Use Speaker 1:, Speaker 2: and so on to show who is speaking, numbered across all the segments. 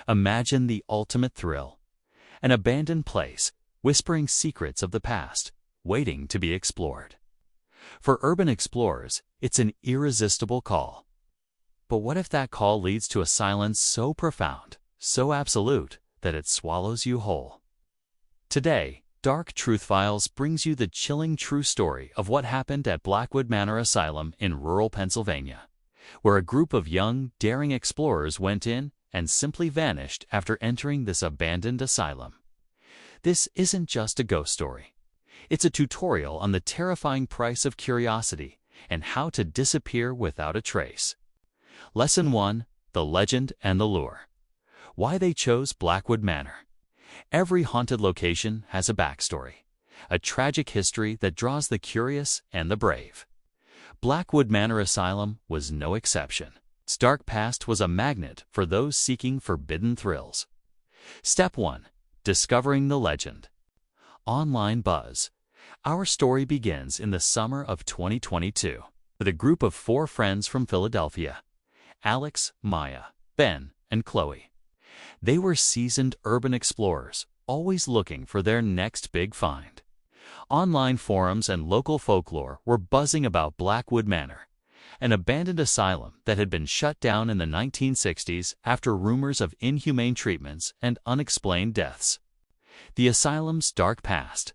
Speaker 1: Imagine the ultimate thrill. An abandoned place, whispering secrets of the past, waiting to be explored. For urban explorers, it's an irresistible call. But what if that call leads to a silence so profound, so absolute, that it swallows you whole? Today, Dark Truth Files brings you the chilling true story of what happened at Blackwood Manor Asylum in rural Pennsylvania, where a group of young, daring explorers went in and simply vanished after entering this abandoned asylum. This isn't just a ghost story. It's a tutorial on the terrifying price of curiosity and how to disappear without a trace. Lesson 1: The Legend and the Lure. Why they chose Blackwood Manor. Every haunted location has a backstory, a tragic history that draws the curious and the brave. Blackwood Manor Asylum was no exception. Its dark past was a magnet for those seeking forbidden thrills. Step 1: Discovering the legend. Online buzz. Our story begins in the summer of 2022 with a group of 4 friends from Philadelphia: Alex, Maya, Ben, and Chloe. They were seasoned urban explorers, always looking for their next big find. Online forums and local folklore were buzzing about Blackwood Manor, an abandoned asylum that had been shut down in the 1960s after rumors of inhumane treatments and unexplained deaths. The asylum's dark past.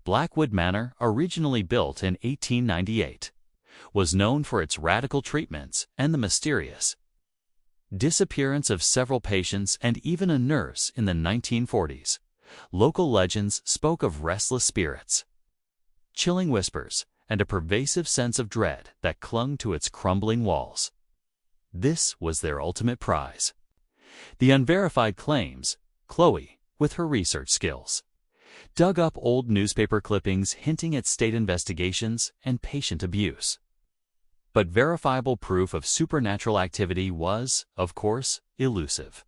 Speaker 1: Blackwood Manor, originally built in 1898, was known for its radical treatments and the mysterious disappearance of several patients and even a nurse in the 1940s. Local legends spoke of restless spirits, chilling whispers, and a pervasive sense of dread that clung to its crumbling walls. This was their ultimate prize. The unverified claims. Chloe, with her research skills, dug up old newspaper clippings hinting at state investigations and patient abuse. But verifiable proof of supernatural activity was, of course, elusive.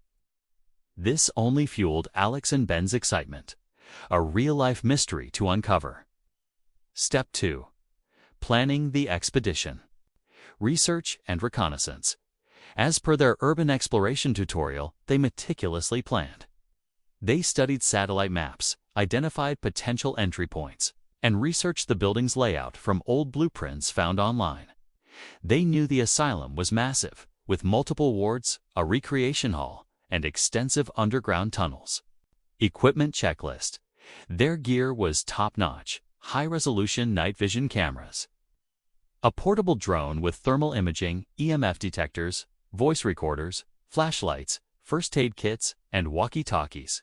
Speaker 1: This only fueled Alex and Ben's excitement, a real-life mystery to uncover. Step 2: Planning the expedition. Research and reconnaissance. As per their urban exploration tutorial, they meticulously planned. They studied satellite maps, identified potential entry points, and researched the building's layout from old blueprints found online. They knew the asylum was massive, with multiple wards, a recreation hall, and extensive underground tunnels. Equipment checklist. Their gear was top-notch, high-resolution night vision cameras, a portable drone with thermal imaging, EMF detectors, voice recorders, flashlights, first aid kits, and walkie-talkies.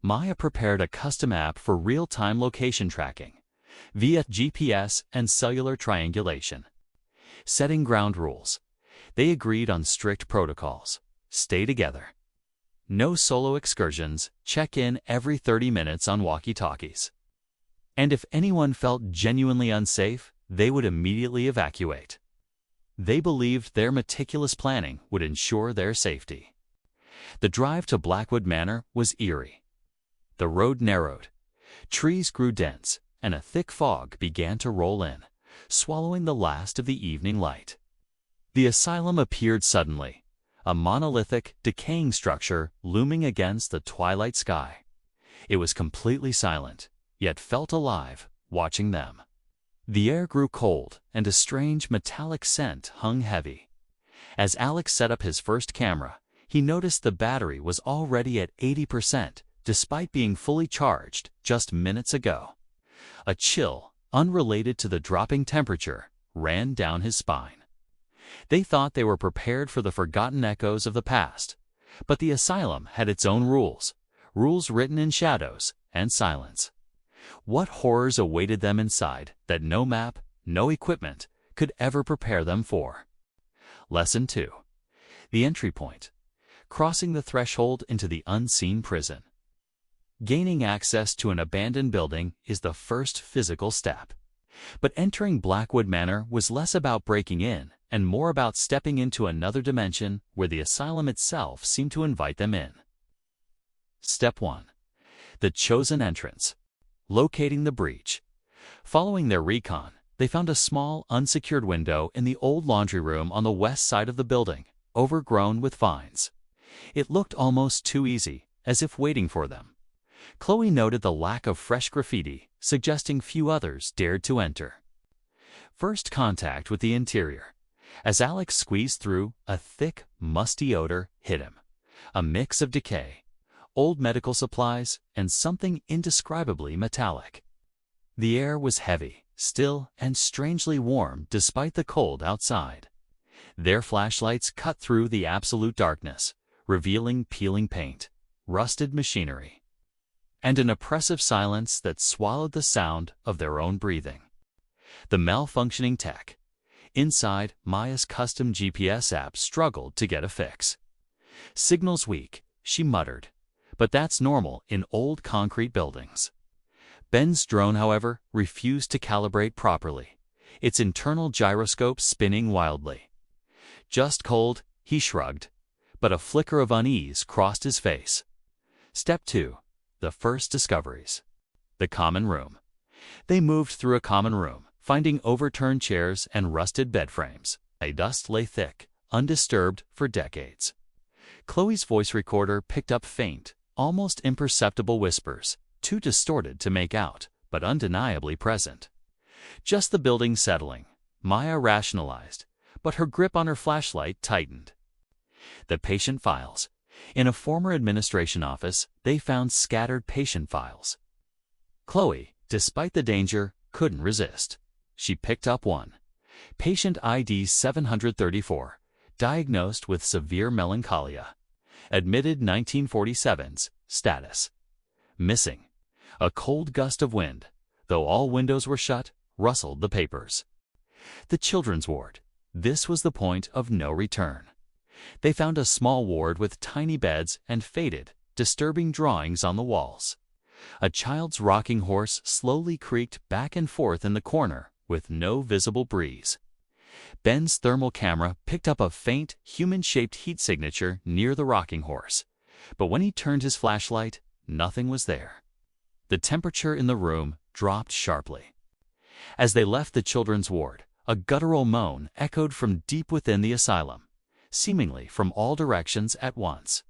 Speaker 1: Maya prepared a custom app for real-time location tracking via GPS and cellular triangulation. Setting ground rules. They agreed on strict protocols. Stay together. No solo excursions. Check in every 30 minutes on walkie-talkies. And if anyone felt genuinely unsafe, they would immediately evacuate. They believed their meticulous planning would ensure their safety. The drive to Blackwood Manor was eerie. The road narrowed. Trees grew dense, and a thick fog began to roll in, swallowing the last of the evening light. The asylum appeared suddenly, a monolithic, decaying structure looming against the twilight sky. It was completely silent, yet felt alive, watching them. The air grew cold, and a strange metallic scent hung heavy. As Alex set up his first camera, he noticed the battery was already at 80%, despite being fully charged just minutes ago. A chill, unrelated to the dropping temperature, ran down his spine. They thought they were prepared for the forgotten echoes of the past, but the asylum had its own rules written in shadows and silence. What horrors awaited them inside that no map, no equipment could ever prepare them for? Lesson 2: The entry point. Crossing the threshold into the unseen prison. Gaining access to an abandoned building is the first physical step. But entering Blackwood Manor was less about breaking in and more about stepping into another dimension where the asylum itself seemed to invite them in. Step 1: The chosen entrance. Locating the breach. Following their recon, they found a small, unsecured window in the old laundry room on the west side of the building, overgrown with vines. It looked almost too easy, as if waiting for them. Chloe noted the lack of fresh graffiti, suggesting few others dared to enter. First contact with the interior. As Alex squeezed through, a thick, musty odor hit him. A mix of decay, old medical supplies, and something indescribably metallic. The air was heavy, still, and strangely warm despite the cold outside. Their flashlights cut through the absolute darkness, revealing peeling paint, rusted machinery, and an oppressive silence that swallowed the sound of their own breathing. The malfunctioning tech. Inside, Maya's custom GPS app struggled to get a fix. "Signal's weak," she muttered, but that's normal in old concrete buildings. Ben's drone, however, refused to calibrate properly, its internal gyroscope spinning wildly. "Just cold," he shrugged, but a flicker of unease crossed his face. Step 2. The first discoveries. The common room. They moved through a common room, finding overturned chairs and rusted bed frames. A dust lay thick, undisturbed for decades. Chloe's voice recorder picked up faint, almost imperceptible whispers, too distorted to make out, but undeniably present. Just the building settling, Maya rationalized, but her grip on her flashlight tightened. The patient files. In a former administration office, they found scattered patient files. Chloe, despite the danger, couldn't resist. She picked up one. Patient ID 734, diagnosed with severe melancholia. Admitted 1947's, status. Missing. A cold gust of wind, though all windows were shut, rustled the papers. The children's ward. This was the point of no return. They found a small ward with tiny beds and faded, disturbing drawings on the walls. A child's rocking horse slowly creaked back and forth in the corner, with no visible breeze. Ben's thermal camera picked up a faint, human-shaped heat signature near the rocking horse, but when he turned his flashlight, nothing was there. The temperature in the room dropped sharply. As they left the children's ward, a guttural moan echoed from deep within the asylum, seemingly from all directions at once.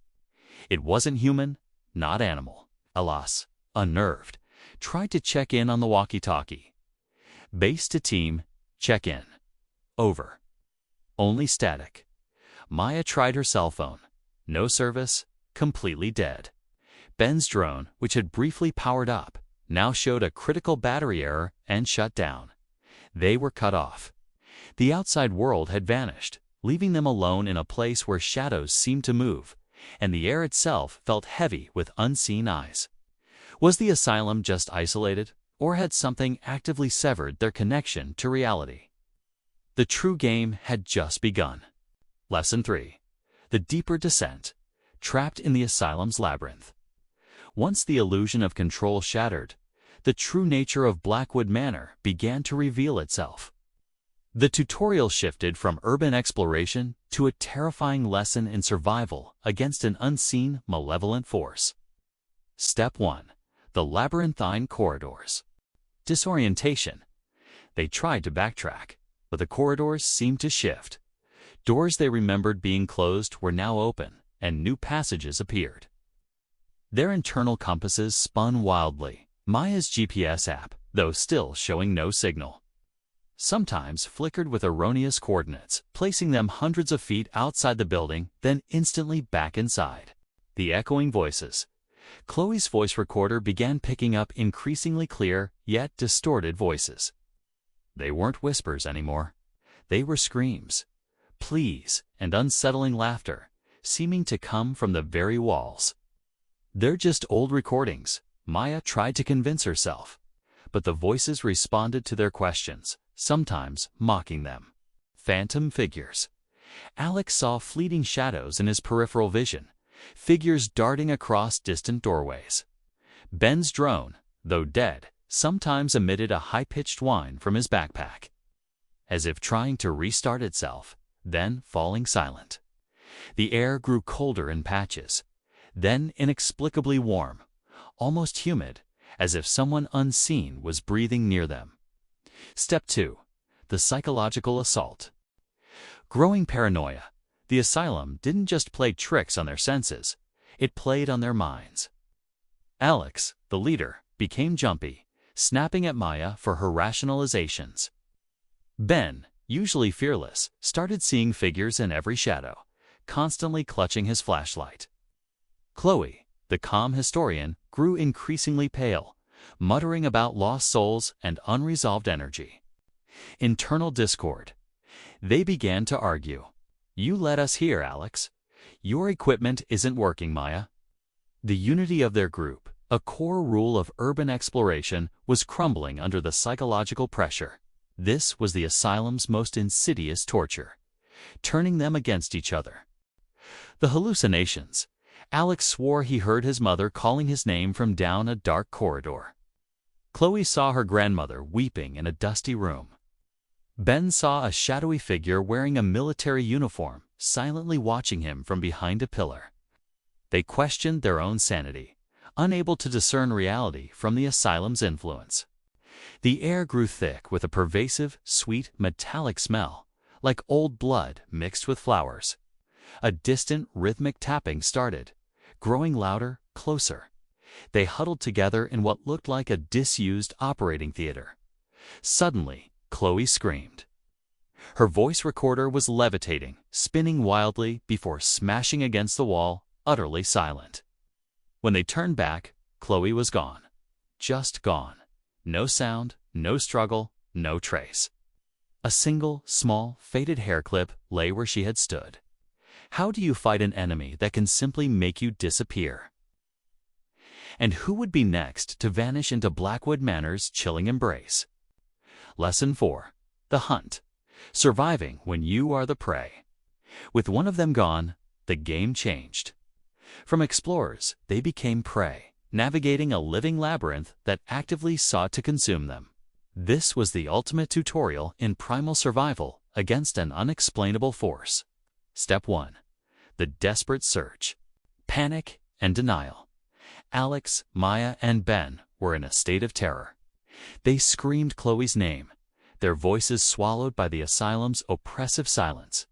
Speaker 1: It wasn't human, not animal. Alas, unnerved, tried to check in on the walkie-talkie. "Base to team, check in. Over." Only static. Maya tried her cell phone. No service, completely dead. Ben's drone, which had briefly powered up, now showed a critical battery error and shut down. They were cut off. The outside world had vanished, leaving them alone in a place where shadows seemed to move, and the air itself felt heavy with unseen eyes. Was the asylum just isolated, or had something actively severed their connection to reality? The true game had just begun. Lesson 3. The deeper descent. Trapped in the asylum's labyrinth. Once the illusion of control shattered, the true nature of Blackwood Manor began to reveal itself. The tutorial shifted from urban exploration to a terrifying lesson in survival against an unseen, malevolent force. Step 1. The labyrinthine corridors. Disorientation. They tried to backtrack, but the corridors seemed to shift. Doors they remembered being closed were now open, and new passages appeared. Their internal compasses spun wildly. Maya's GPS app, though still showing no signal, sometimes flickered with erroneous coordinates, placing them hundreds of feet outside the building, then instantly back inside. The echoing voices. Chloe's voice recorder began picking up increasingly clear, yet distorted voices. They weren't whispers anymore. They were screams, pleas, and unsettling laughter, seeming to come from the very walls. "They're just old recordings," Maya tried to convince herself, but the voices responded to their questions, sometimes mocking them. Phantom figures. Alex saw fleeting shadows in his peripheral vision, figures darting across distant doorways. Ben's drone, though dead, sometimes emitted a high-pitched whine from his backpack, as if trying to restart itself, then falling silent. The air grew colder in patches, then inexplicably warm, almost humid, as if someone unseen was breathing near them. Step 2. The psychological assault. Growing paranoia. The asylum didn't just play tricks on their senses, it played on their minds. Alex, the leader, became jumpy, snapping at Maya for her rationalizations. Ben, usually fearless, started seeing figures in every shadow, constantly clutching his flashlight. Chloe, the calm historian, grew increasingly pale, muttering about lost souls and unresolved energy. Internal discord. They began to argue. "You let us here, Alex. Your equipment isn't working, Maya." The unity of their group, a core rule of urban exploration, was crumbling under the psychological pressure. This was the asylum's most insidious torture, turning them against each other. The hallucinations. Alex swore he heard his mother calling his name from down a dark corridor. Chloe saw her grandmother weeping in a dusty room. Ben saw a shadowy figure wearing a military uniform, silently watching him from behind a pillar. They questioned their own sanity, unable to discern reality from the asylum's influence. The air grew thick with a pervasive, sweet, metallic smell, like old blood mixed with flowers. A distant, rhythmic tapping started, growing louder, closer. They huddled together in what looked like a disused operating theater. Suddenly, Chloe screamed. Her voice recorder was levitating, spinning wildly before smashing against the wall, utterly silent. When they turned back, Chloe was gone. Just gone. No sound, no struggle, no trace. A single, small, faded hair clip lay where she had stood. How do you fight an enemy that can simply make you disappear? And who would be next to vanish into Blackwood Manor's chilling embrace? Lesson 4. The Hunt. Surviving when you are the prey. With one of them gone, the game changed. From explorers, they became prey, navigating a living labyrinth that actively sought to consume them. This was the ultimate tutorial in primal survival against an unexplainable force. Step 1. The desperate search. Panic and denial. Alex, Maya, and Ben were in a state of terror. They screamed Chloe's name, their voices swallowed by the asylum's oppressive silence.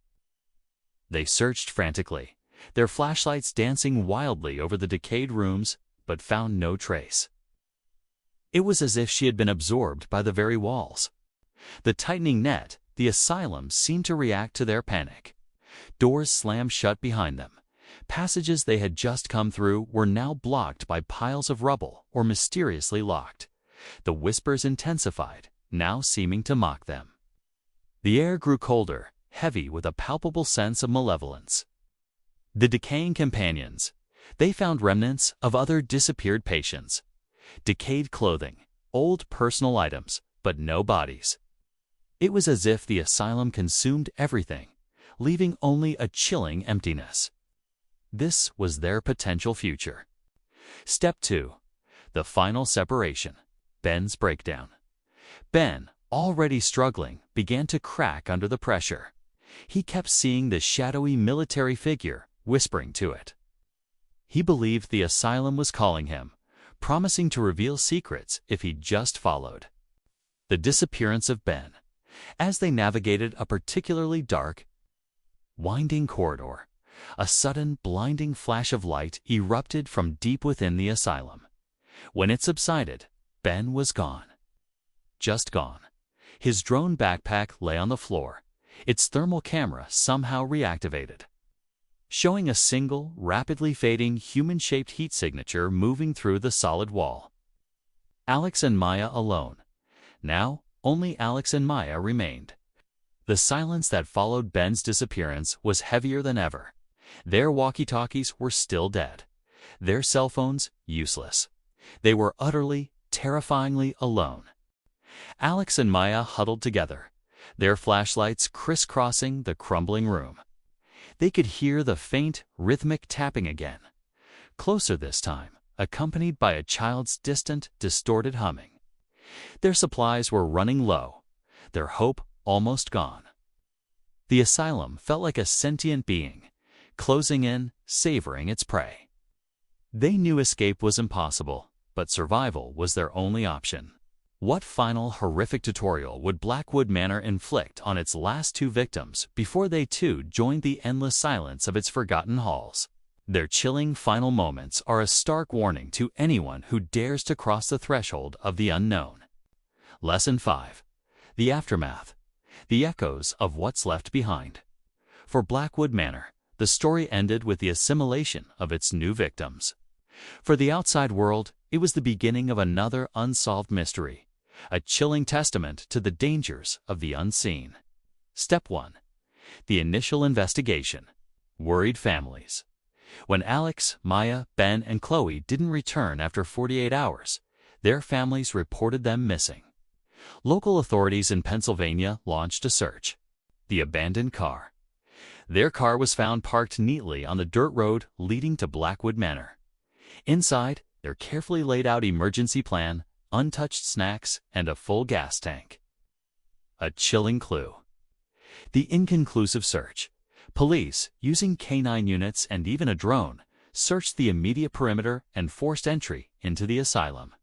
Speaker 1: They searched frantically, their flashlights dancing wildly over the decayed rooms, but found no trace. It was as if she had been absorbed by the very walls. The tightening net, the asylum seemed to react to their panic. Doors slammed shut behind them. Passages they had just come through were now blocked by piles of rubble or mysteriously locked. The whispers intensified, now seeming to mock them. The air grew colder, heavy with a palpable sense of malevolence. The decaying companions. They found remnants of other disappeared patients. Decayed clothing, old personal items, but no bodies. It was as if the asylum consumed everything, leaving only a chilling emptiness. This was their potential future. Step 2. The final separation. Ben's breakdown. Ben, already struggling, began to crack under the pressure. He kept seeing the shadowy military figure, whispering to it. He believed the asylum was calling him, promising to reveal secrets if he just followed. The disappearance of Ben. As they navigated a particularly dark, winding corridor, a sudden blinding flash of light erupted from deep within the asylum. When it subsided, Ben was gone. Just gone. His drone backpack lay on the floor, its thermal camera somehow reactivated, showing a single, rapidly fading, human-shaped heat signature moving through the solid wall. Alex and Maya alone. Now, only Alex and Maya remained. The silence that followed Ben's disappearance was heavier than ever. Their walkie-talkies were still dead. Their cell phones useless. They were utterly, terrifyingly alone. Alex and Maya huddled together, their flashlights crisscrossing the crumbling room. They could hear the faint, rhythmic tapping again, closer this time, accompanied by a child's distant, distorted humming. Their supplies were running low, their hope almost gone. The asylum felt like a sentient being, closing in, savoring its prey. They knew escape was impossible, but survival was their only option. What final horrific tutorial would Blackwood Manor inflict on its last two victims before they too joined the endless silence of its forgotten halls? Their chilling final moments are a stark warning to anyone who dares to cross the threshold of the unknown. Lesson 5. The Aftermath. The Echoes of What's Left Behind. For Blackwood Manor, the story ended with the assimilation of its new victims. For the outside world, it was the beginning of another unsolved mystery, a chilling testament to the dangers of the unseen. Step 1. The initial investigation. Worried families. When Alex, Maya, Ben, and Chloe didn't return after 48 hours, their families reported them missing. Local authorities in Pennsylvania launched a search. The abandoned car. Their car was found parked neatly on the dirt road leading to Blackwood Manor. Inside, their carefully laid out emergency plan, untouched snacks, and a full gas tank. A chilling clue. The inconclusive search. Police, using canine units and even a drone, searched the immediate perimeter and forced entry into the asylum.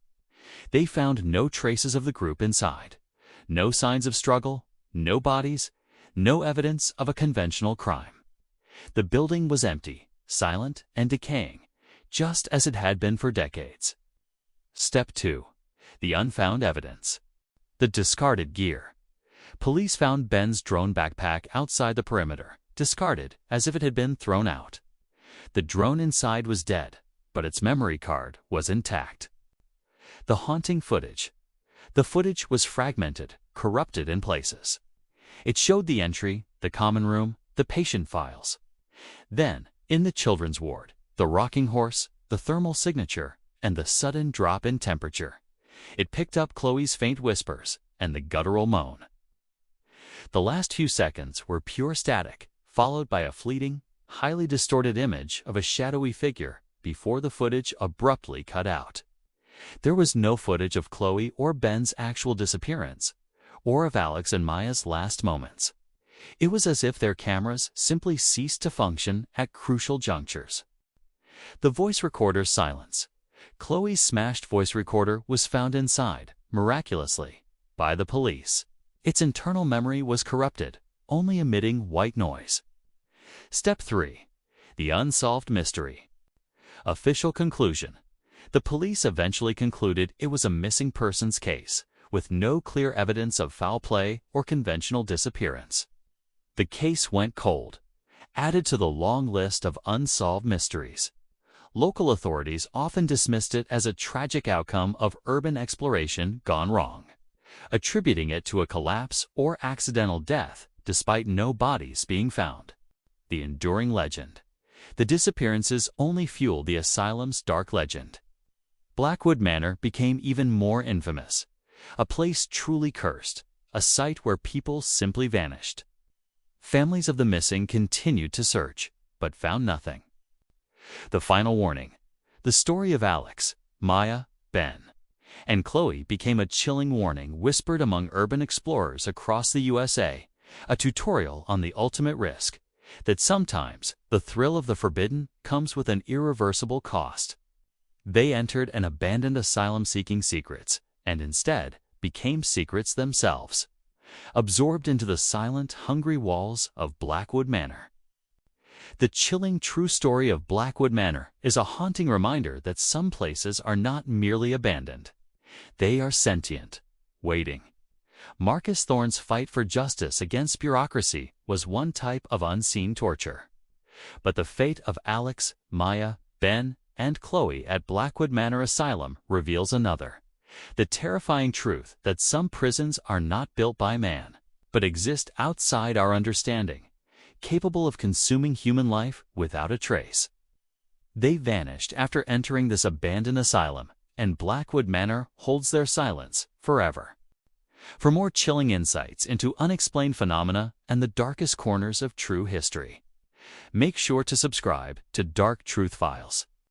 Speaker 1: They found no traces of the group inside, no signs of struggle, no bodies, no evidence of a conventional crime. The building was empty, silent, and decaying, just as it had been for decades. Step 2. The unfound evidence. The discarded gear. Police found Ben's drone backpack outside the perimeter, discarded as if it had been thrown out. The drone inside was dead, but its memory card was intact. The haunting footage. The footage was fragmented, corrupted in places. It showed the entry, the common room, the patient files. Then, in the children's ward, the rocking horse, the thermal signature, and the sudden drop in temperature. It picked up Chloe's faint whispers and the guttural moan. The last few seconds were pure static, followed by a fleeting, highly distorted image of a shadowy figure before the footage abruptly cut out. There was no footage of Chloe or Ben's actual disappearance, or of Alex and Maya's last moments. It was as if their cameras simply ceased to function at crucial junctures. The voice recorder's silence. Chloe's smashed voice recorder was found inside, miraculously, by the police. Its internal memory was corrupted, only emitting white noise. Step 3. The unsolved mystery. Official conclusion. The police eventually concluded it was a missing persons case, with no clear evidence of foul play or conventional disappearance. The case went cold, added to the long list of unsolved mysteries. Local authorities often dismissed it as a tragic outcome of urban exploration gone wrong, attributing it to a collapse or accidental death despite no bodies being found. The enduring legend. The disappearances only fueled the asylum's dark legend. Blackwood Manor became even more infamous, a place truly cursed, a site where people simply vanished. Families of the missing continued to search, but found nothing. The final warning. The story of Alex, Maya, Ben, and Chloe became a chilling warning whispered among urban explorers across the USA, a tutorial on the ultimate risk, that sometimes the thrill of the forbidden comes with an irreversible cost. They entered an abandoned asylum seeking secrets, and instead became secrets themselves, absorbed into the silent, hungry walls of Blackwood Manor. The chilling true story of Blackwood Manor is a haunting reminder that some places are not merely abandoned. They are sentient, waiting. Marcus Thorne's fight for justice against bureaucracy was one type of unseen torture. But the fate of Alex, Maya, Ben, and Chloe at Blackwood Manor Asylum reveals another. The terrifying truth that some prisons are not built by man, but exist outside our understanding, capable of consuming human life without a trace. They vanished after entering this abandoned asylum, and Blackwood Manor holds their silence forever. For more chilling insights into unexplained phenomena and the darkest corners of true history, make sure to subscribe to Dark Truth Files.